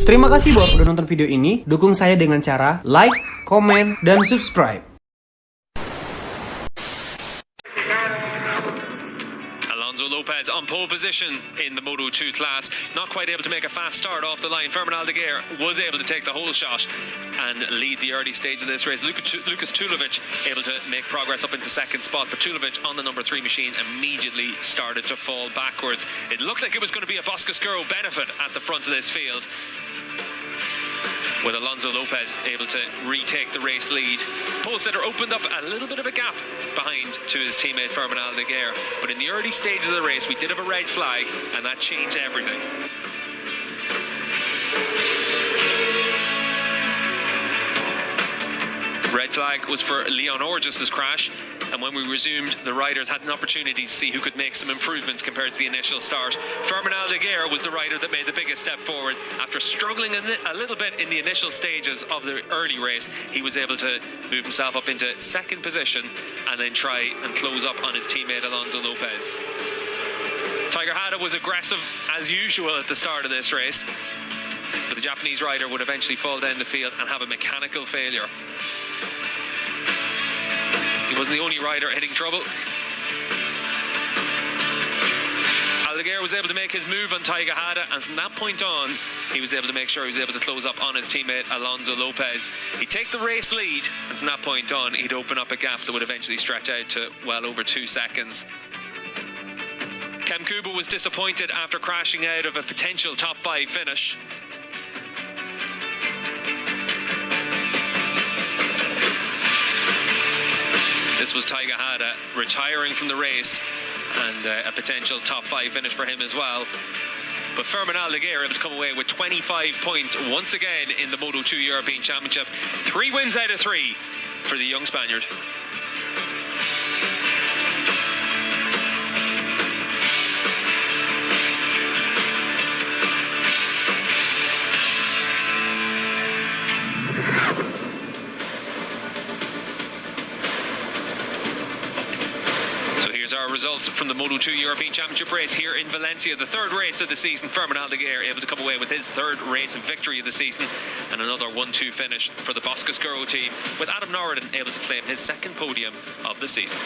Terima kasih buat udah nonton video ini. Dukung saya dengan cara like, komen, dan subscribe. Lopez on pole position in the Moto2 class, not quite able to make a fast start off the line. Fermanagh was able to take the whole shot and lead the early stage of this race. Lucas Tulovic able to make progress up into second spot, but Tulovic on the number 3 machine immediately started to fall backwards. It looked like it was going to be a Boscascuro benefit at the front of this field, with Alonso Lopez able to retake the race lead. Pole sitter opened up a little bit of a gap behind to his teammate Fermanagh, but in the early stage of the race we did have a red flag, and that changed everything. Red flag was for Leon Orges' crash, and when we resumed, the riders had an opportunity to see who could make some improvements compared to the initial start. Fermanagh was the rider that made the biggest step forward. After struggling a little bit in the initial stages of the early race, he was able to move himself up into second position and then try and close up on his teammate Alonso Lopez. Tiger Hada was aggressive as usual at the start of this race, but the Japanese rider would eventually fall down the field and have a mechanical failure. He wasn't the only rider hitting trouble. Aldeguer was able to make his move on Tiger Hada, and from that point on, he was able to make sure he was able to close up on his teammate Alonso Lopez. He'd take the race lead, and from that point on, he'd open up a gap that would eventually stretch out to well over 2 seconds. Kem Kuba was disappointed after crashing out of a potential top 5 finish. This was Tiger Hada retiring from the race, and a potential top 5 finish for him as well. But Fermanagh able to come away with 25 points once again in the Moto2 European Championship. 3 wins out of 3 for the young Spaniard. Our results from the Moto2 European Championship race here in Valencia, the 3rd race of the season. Fermanagh able to come away with his 3rd race and victory of the season, and another 1-2 finish for the Boscascuro team, with Adam Norridon able to claim his 2nd podium of the season.